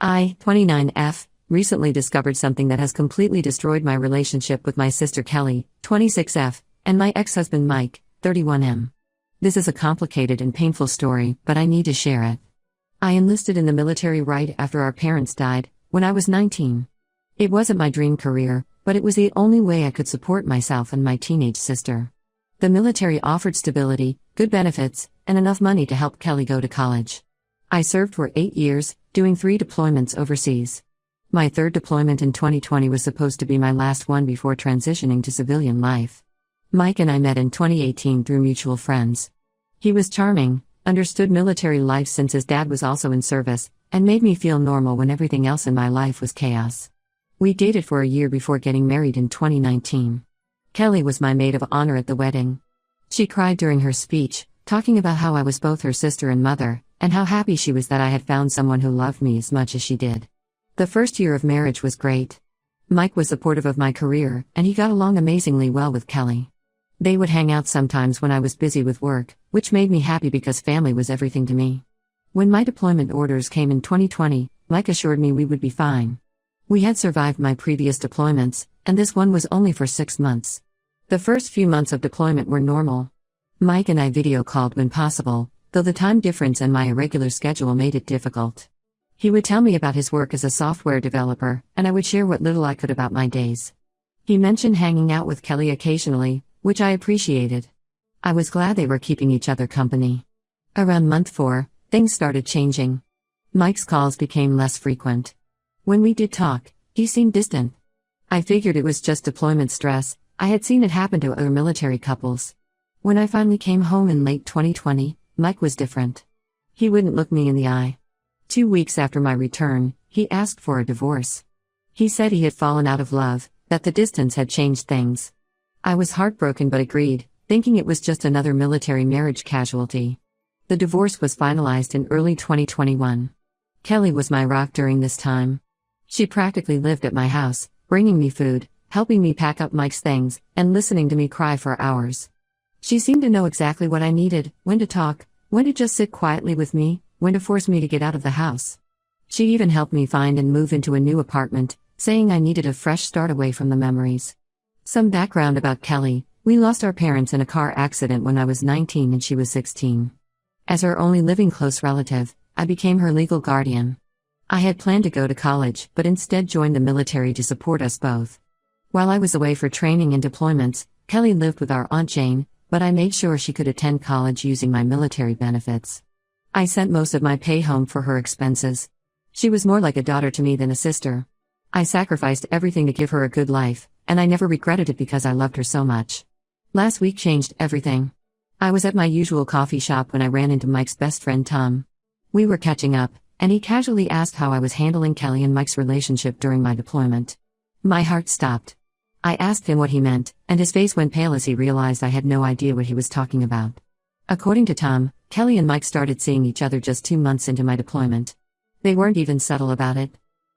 I, 29F, recently discovered something that has completely destroyed my relationship with my sister Kelly, 26F, and my ex-husband Mike, 31M. This is a complicated and painful story, but I need to share it. I enlisted in the military right after our parents died, when I was 19. It wasn't my dream career, but it was the only way I could support myself and my teenage sister. The military offered stability, good benefits, and enough money to help Kelly go to college. I served for 8 years, doing 3 deployments overseas. My third deployment in 2020 was supposed to be my last one before transitioning to civilian life. Mike and I met in 2018 through mutual friends. He was charming, understood military life since his dad was also in service, and made me feel normal when everything else in my life was chaos. We dated for a year before getting married in 2019. Kelly was my maid of honor at the wedding. She cried during her speech, talking about how I was both her sister and mother, and how happy she was that I had found someone who loved me as much as she did. The first year of marriage was great. Mike was supportive of my career, and he got along amazingly well with Kelly. They would hang out sometimes when I was busy with work, which made me happy because family was everything to me. When my deployment orders came in 2020, Mike assured me we would be fine. We had survived my previous deployments, and this one was only for 6 months. The first few months of deployment were normal. Mike and I video called when possible, though the time difference and my irregular schedule made it difficult. He would tell me about his work as a software developer, and I would share what little I could about my days. He mentioned hanging out with Kelly occasionally, which I appreciated. I was glad they were keeping each other company. Around month 4, things started changing. Mike's calls became less frequent. When we did talk, he seemed distant. I figured it was just deployment stress. I had seen it happen to other military couples. When I finally came home in late 2020, Mike was different. He wouldn't look me in the eye. 2 weeks after my return, he asked for a divorce. He said he had fallen out of love, that the distance had changed things. I was heartbroken but agreed, thinking it was just another military marriage casualty. The divorce was finalized in early 2021. Kelly was my rock during this time. She practically lived at my house, bringing me food, helping me pack up Mike's things, and listening to me cry for hours. She seemed to know exactly what I needed, when to talk, when to just sit quietly with me, when to force me to get out of the house. She even helped me find and move into a new apartment, saying I needed a fresh start away from the memories. Some background about Kelly: we lost our parents in a car accident when I was 19 and she was 16. As her only living close relative, I became her legal guardian. I had planned to go to college, but instead joined the military to support us both. While I was away for training and deployments, Kelly lived with our Aunt Jane, but I made sure she could attend college using my military benefits. I sent most of my pay home for her expenses. She was more like a daughter to me than a sister. I sacrificed everything to give her a good life, and I never regretted it because I loved her so much. Last week changed everything. I was at my usual coffee shop when I ran into Mike's best friend Tom. We were catching up, and he casually asked how I was handling Kelly and Mike's relationship during my deployment. My heart stopped. I asked him what he meant, and his face went pale as he realized I had no idea what he was talking about. According to Tom, Kelly and Mike started seeing each other just 2 months into my deployment. They weren't even subtle about it.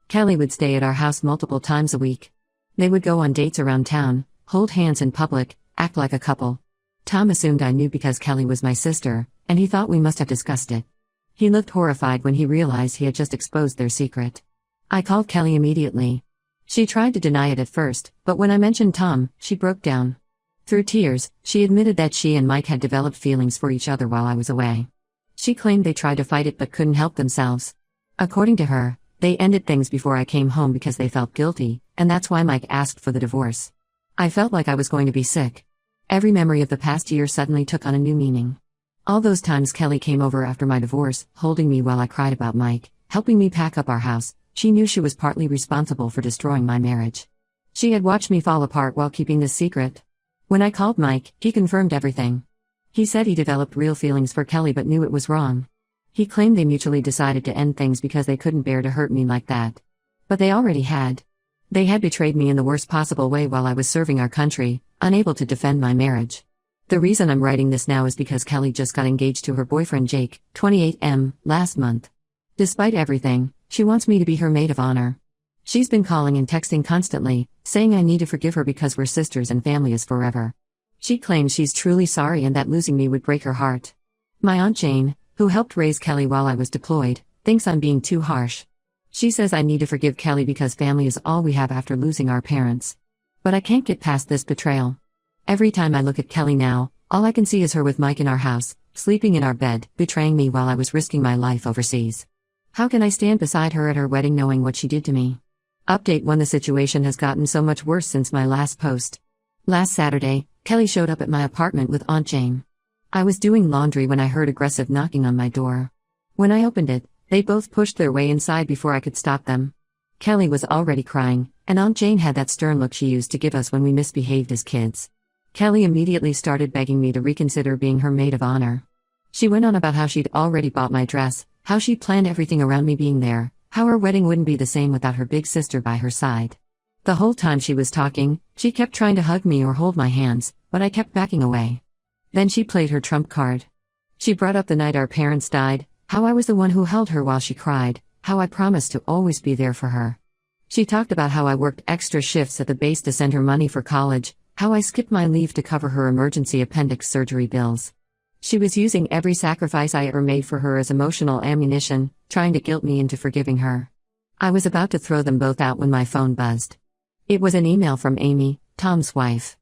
Kelly would stay at our house multiple times a week. They would go on dates around town, hold hands in public, act like a couple. Tom assumed I knew because Kelly was my sister, and he thought we must have discussed it. He looked horrified when he realized he had just exposed their secret. I called Kelly immediately. She tried to deny it at first, but when I mentioned Tom, she broke down. Through tears, she admitted that she and Mike had developed feelings for each other while I was away. She claimed they tried to fight it but couldn't help themselves. According to her, they ended things before I came home because they felt guilty, and that's why Mike asked for the divorce. I felt like I was going to be sick. Every memory of the past year suddenly took on a new meaning. All those times Kelly came over after my divorce, holding me while I cried about Mike, helping me pack up our house. She knew she was partly responsible for destroying my marriage. She had watched me fall apart while keeping this secret. When I called Mike, he confirmed everything. He said he developed real feelings for Kelly but knew it was wrong. He claimed they mutually decided to end things because they couldn't bear to hurt me like that. But they already had. They had betrayed me in the worst possible way while I was serving our country, unable to defend my marriage. The reason I'm writing this now is because Kelly just got engaged to her boyfriend Jake, 28M, last month. Despite everything, she wants me to be her maid of honor. She's been calling and texting constantly, saying I need to forgive her because we're sisters and family is forever. She claims she's truly sorry and that losing me would break her heart. My Aunt Jane, who helped raise Kelly while I was deployed, thinks I'm being too harsh. She says I need to forgive Kelly because family is all we have after losing our parents. But I can't get past this betrayal. Every time I look at Kelly now, all I can see is her with Mike in our house, sleeping in our bed, betraying me while I was risking my life overseas. How can I stand beside her at her wedding knowing what she did to me? Update 1. The situation has gotten so much worse since my last post. Last Saturday, Kelly showed up at my apartment with Aunt Jane. I was doing laundry when I heard aggressive knocking on my door. When I opened it, they both pushed their way inside before I could stop them. Kelly was already crying, and Aunt Jane had that stern look she used to give us when we misbehaved as kids. Kelly immediately started begging me to reconsider being her maid of honor. She went on about how she'd already bought my dress, how she'd planned everything around me being there, how her wedding wouldn't be the same without her big sister by her side. The whole time she was talking, she kept trying to hug me or hold my hands, but I kept backing away. Then she played her trump card. She brought up the night our parents died, how I was the one who held her while she cried, how I promised to always be there for her. She talked about how I worked extra shifts at the base to send her money for college, how I skipped my leave to cover her emergency appendix surgery bills. She was using every sacrifice I ever made for her as emotional ammunition, trying to guilt me into forgiving her. I was about to throw them both out when my phone buzzed. It was an email from Amy, Tom's wife.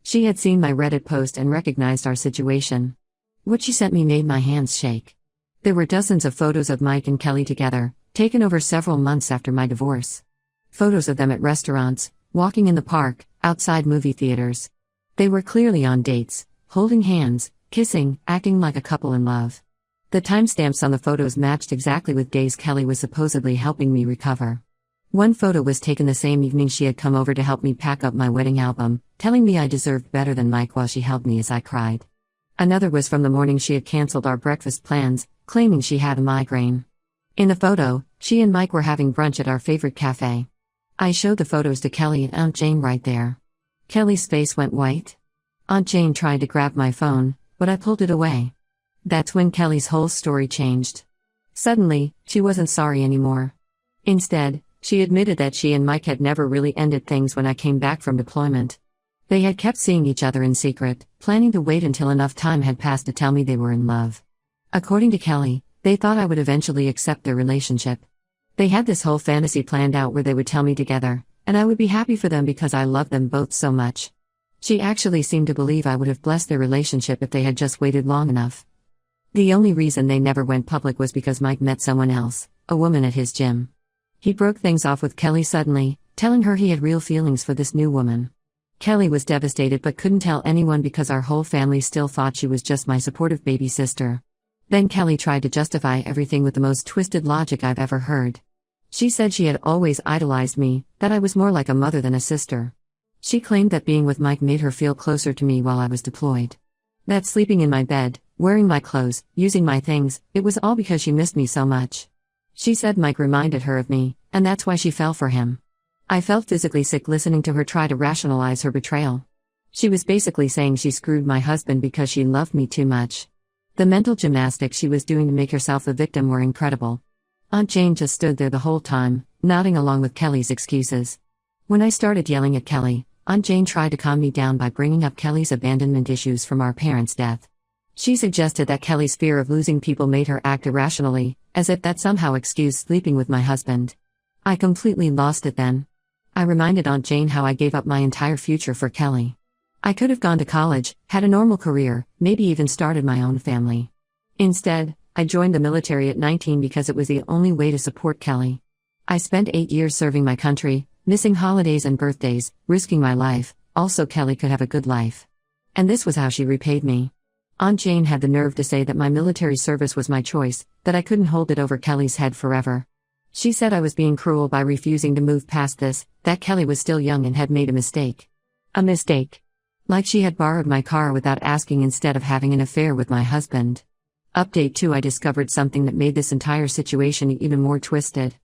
She had seen my Reddit post and recognized our situation. What she sent me made my hands shake. There were dozens of photos of Mike and Kelly together, taken over several months after my divorce. Photos of them at restaurants, walking in the park, outside movie theaters. They were clearly on dates, holding hands, kissing, acting like a couple in love. The timestamps on the photos matched exactly with days Kelly was supposedly helping me recover. One photo was taken the same evening she had come over to help me pack up my wedding album, telling me I deserved better than Mike while she held me as I cried. Another was from the morning she had canceled our breakfast plans, claiming she had a migraine. In the photo, she and Mike were having brunch at our favorite cafe. I showed the photos to Kelly and Aunt Jane right there. Kelly's face went white. Aunt Jane tried to grab my phone, but I pulled it away. That's when Kelly's whole story changed. Suddenly, she wasn't sorry anymore. Instead, she admitted that she and Mike had never really ended things when I came back from deployment. They had kept seeing each other in secret, planning to wait until enough time had passed to tell me they were in love. According to Kelly, they thought I would eventually accept their relationship. They had this whole fantasy planned out where they would tell me together, and I would be happy for them because I loved them both so much. She actually seemed to believe I would have blessed their relationship if they had just waited long enough. The only reason they never went public was because Mike met someone else, a woman at his gym. He broke things off with Kelly suddenly, telling her he had real feelings for this new woman. Kelly was devastated but couldn't tell anyone because our whole family still thought she was just my supportive baby sister. Then Kelly tried to justify everything with the most twisted logic I've ever heard. She said she had always idolized me, that I was more like a mother than a sister. She claimed that being with Mike made her feel closer to me while I was deployed. That sleeping in my bed, wearing my clothes, using my things, it was all because she missed me so much. She said Mike reminded her of me, and that's why she fell for him. I felt physically sick listening to her try to rationalize her betrayal. She was basically saying she screwed my husband because she loved me too much. The mental gymnastics she was doing to make herself the victim were incredible. Aunt Jane just stood there the whole time, nodding along with Kelly's excuses. When I started yelling at Kelly, Aunt Jane tried to calm me down by bringing up Kelly's abandonment issues from our parents' death. She suggested that Kelly's fear of losing people made her act irrationally, as if that somehow excused sleeping with my husband. I completely lost it then. I reminded Aunt Jane how I gave up my entire future for Kelly. I could have gone to college, had a normal career, maybe even started my own family. Instead, I joined the military at 19 because it was the only way to support Kelly. I spent 8 years serving my country, missing holidays and birthdays, risking my life, also Kelly could have a good life. And this was how she repaid me. Aunt Jane had the nerve to say that my military service was my choice, that I couldn't hold it over Kelly's head forever. She said I was being cruel by refusing to move past this, that Kelly was still young and had made a mistake. A mistake. Like she had borrowed my car without asking instead of having an affair with my husband. Update 2. I discovered something that made this entire situation even more twisted.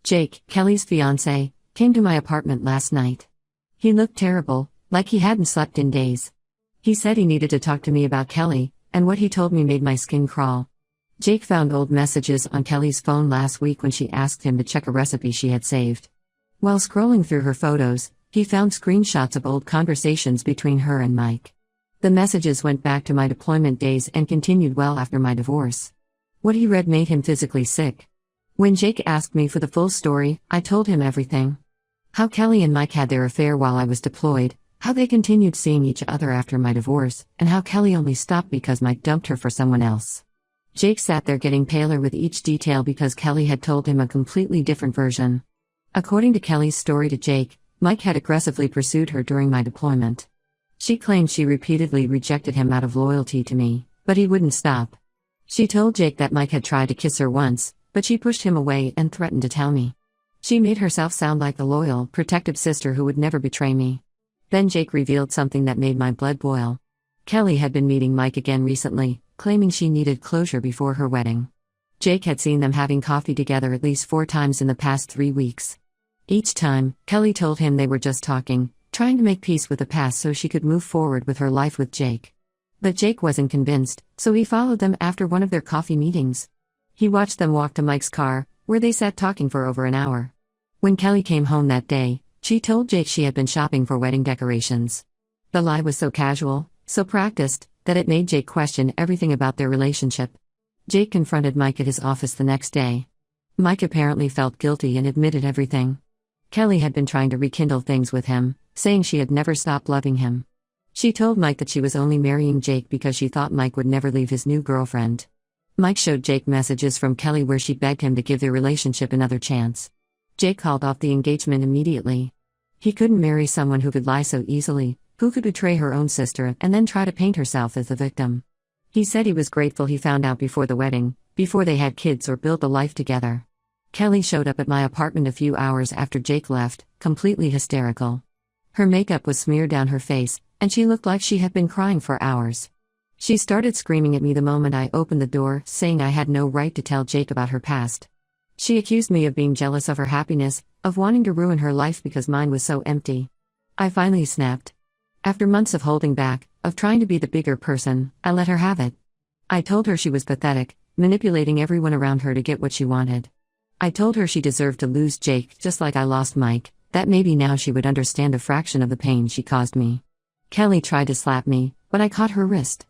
Jake, Kelly's fiancé, came to my apartment last night. He looked terrible, like he hadn't slept in days. He said he needed to talk to me about Kelly, and what he told me made my skin crawl. Jake found old messages on Kelly's phone last week when she asked him to check a recipe she had saved. While scrolling through her photos, he found screenshots of old conversations between her and Mike. The messages went back to my deployment days and continued well after my divorce. What he read made him physically sick. When Jake asked me for the full story, I told him everything. How Kelly and Mike had their affair while I was deployed, how they continued seeing each other after my divorce, and how Kelly only stopped because Mike dumped her for someone else. Jake sat there getting paler with each detail because Kelly had told him a completely different version. According to Kelly's story to Jake, Mike had aggressively pursued her during my deployment. She claimed she repeatedly rejected him out of loyalty to me, but he wouldn't stop. She told Jake that Mike had tried to kiss her once, but she pushed him away and threatened to tell me. She made herself sound like the loyal, protective sister who would never betray me. Then Jake revealed something that made my blood boil. Kelly had been meeting Mike again recently, claiming she needed closure before her wedding. Jake had seen them having coffee together at least 4 times in the past 3 weeks. Each time, Kelly told him they were just talking, trying to make peace with the past so she could move forward with her life with Jake. But Jake wasn't convinced, so he followed them after one of their coffee meetings. He watched them walk to Mike's car, where they sat talking for over an hour. When Kelly came home that day, she told Jake she had been shopping for wedding decorations. The lie was so casual, so practiced, that it made Jake question everything about their relationship. Jake confronted Mike at his office the next day. Mike apparently felt guilty and admitted everything. Kelly had been trying to rekindle things with him, saying she had never stopped loving him. She told Mike that she was only marrying Jake because she thought Mike would never leave his new girlfriend. Mike showed Jake messages from Kelly where she begged him to give their relationship another chance. Jake called off the engagement immediately. He couldn't marry someone who could lie so easily, who could betray her own sister and then try to paint herself as the victim. He said he was grateful he found out before the wedding, before they had kids or built a life together. Kelly showed up at my apartment a few hours after Jake left, completely hysterical. Her makeup was smeared down her face, and she looked like she had been crying for hours. She started screaming at me the moment I opened the door, saying I had no right to tell Jake about her past. She accused me of being jealous of her happiness, of wanting to ruin her life because mine was so empty. I finally snapped. After months of holding back, of trying to be the bigger person, I let her have it. I told her she was pathetic, manipulating everyone around her to get what she wanted. I told her she deserved to lose Jake just like I lost Mike, that maybe now she would understand a fraction of the pain she caused me. Kelly tried to slap me, but I caught her wrist.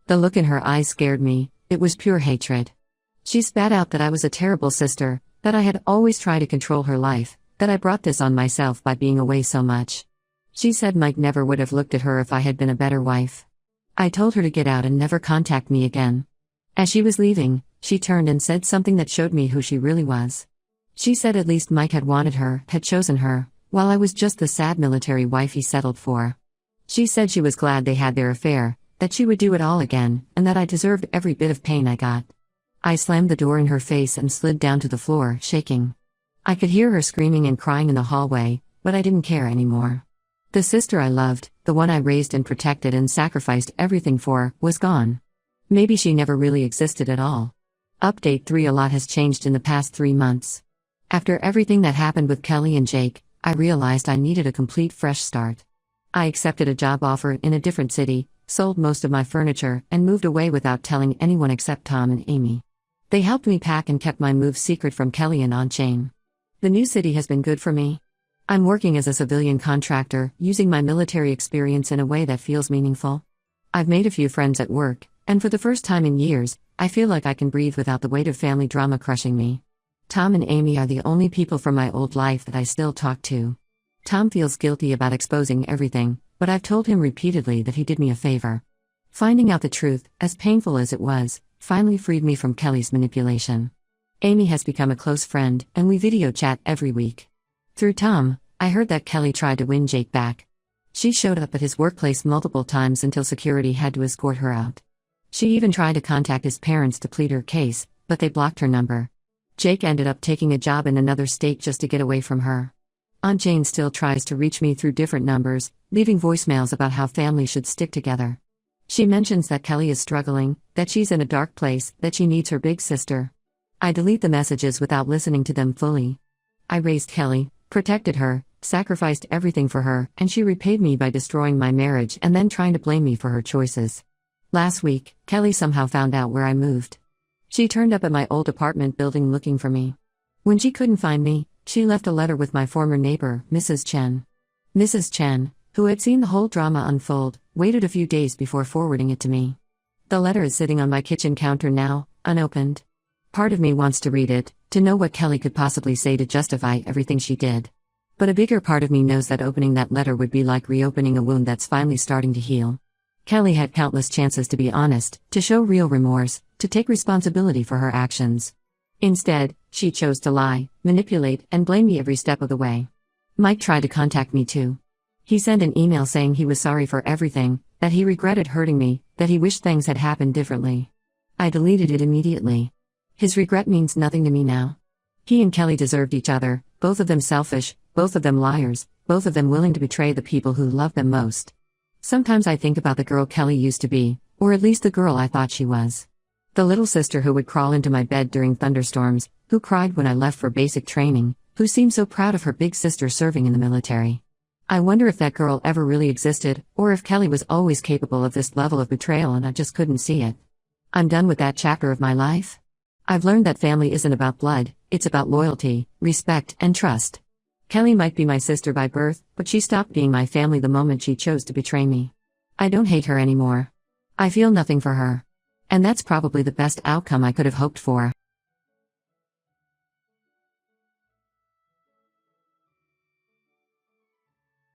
The look in her eyes scared me, it was pure hatred. She spat out that I was a terrible sister, that I had always tried to control her life, that I brought this on myself by being away so much. She said Mike never would have looked at her if I had been a better wife. I told her to get out and never contact me again. As she was leaving, she turned and said something that showed me who she really was. She said at least Mike had wanted her, had chosen her, while I was just the sad military wife he settled for. She said she was glad they had their affair, that she would do it all again, and that I deserved every bit of pain I got. I slammed the door in her face and slid down to the floor, shaking. I could hear her screaming and crying in the hallway, but I didn't care anymore. The sister I loved, the one I raised and protected and sacrificed everything for, was gone. Maybe she never really existed at all. Update 3: A lot has changed in the past 3 months. After everything that happened with Kelly and Jake, I realized I needed a complete fresh start. I accepted a job offer in a different city, sold most of my furniture, and moved away without telling anyone except Tom and Amy. They helped me pack and kept my move secret from Kelly and on-chain. The new city has been good for me. I'm working as a civilian contractor, using my military experience in a way that feels meaningful. I've made a few friends at work, and for the first time in years, I feel like I can breathe without the weight of family drama crushing me. Tom and Amy are the only people from my old life that I still talk to. Tom feels guilty about exposing everything, but I've told him repeatedly that he did me a favor. Finding out the truth, as painful as it was, finally freed me from Kelly's manipulation. Amy has become a close friend, and we video chat every week. Through Tom, I heard that Kelly tried to win Jake back. She showed up at his workplace multiple times until security had to escort her out. She even tried to contact his parents to plead her case, but they blocked her number. Jake ended up taking a job in another state just to get away from her. On-chain still tries to reach me through different numbers, leaving voicemails about how families should stick together. She mentions that Kelly is struggling, that she's in a dark place, that she needs her big sister. I delete the messages without listening to them fully. I raised Kelly, protected her, sacrificed everything for her, and she repaid me by destroying my marriage and then trying to blame me for her choices. Last week, Kelly somehow found out where I moved. She turned up at my old apartment building looking for me. When she couldn't find me, she left a letter with my former neighbor, Mrs. Chen. Mrs. Chen, who had seen the whole drama unfold, waited a few days before forwarding it to me. The letter is sitting on my kitchen counter now, unopened. Part of me wants to read it, To know what Kelly could possibly say to justify everything she did. But a bigger part of me knows that opening that letter would be like reopening a wound that's finally starting to heal. Kelly had countless chances to be honest, to show real remorse, to take responsibility for her actions. Instead, she chose to lie, manipulate, and blame me every step of the way. Mike tried to contact me too. He sent an email saying he was sorry for everything, that he regretted hurting me, that he wished things had happened differently. I deleted it immediately. His regret means nothing to me now. He and Kelly deserved each other, both of them selfish, both of them liars, both of them willing to betray the people who love them most. Sometimes I think about the girl Kelly used to be, or at least the girl I thought she was. The little sister who would crawl into my bed during thunderstorms, who cried when I left for basic training, who seemed so proud of her big sister serving in the military. I wonder if that girl ever really existed, or if Kelly was always capable of this level of betrayal and I just couldn't see it. I'm done with that chapter of my life. I've learned that family isn't about blood, it's about loyalty, respect, and trust. Kelly might be my sister by birth, but she stopped being my family the moment she chose to betray me. I don't hate her anymore. I feel nothing for her. And that's probably the best outcome I could have hoped for.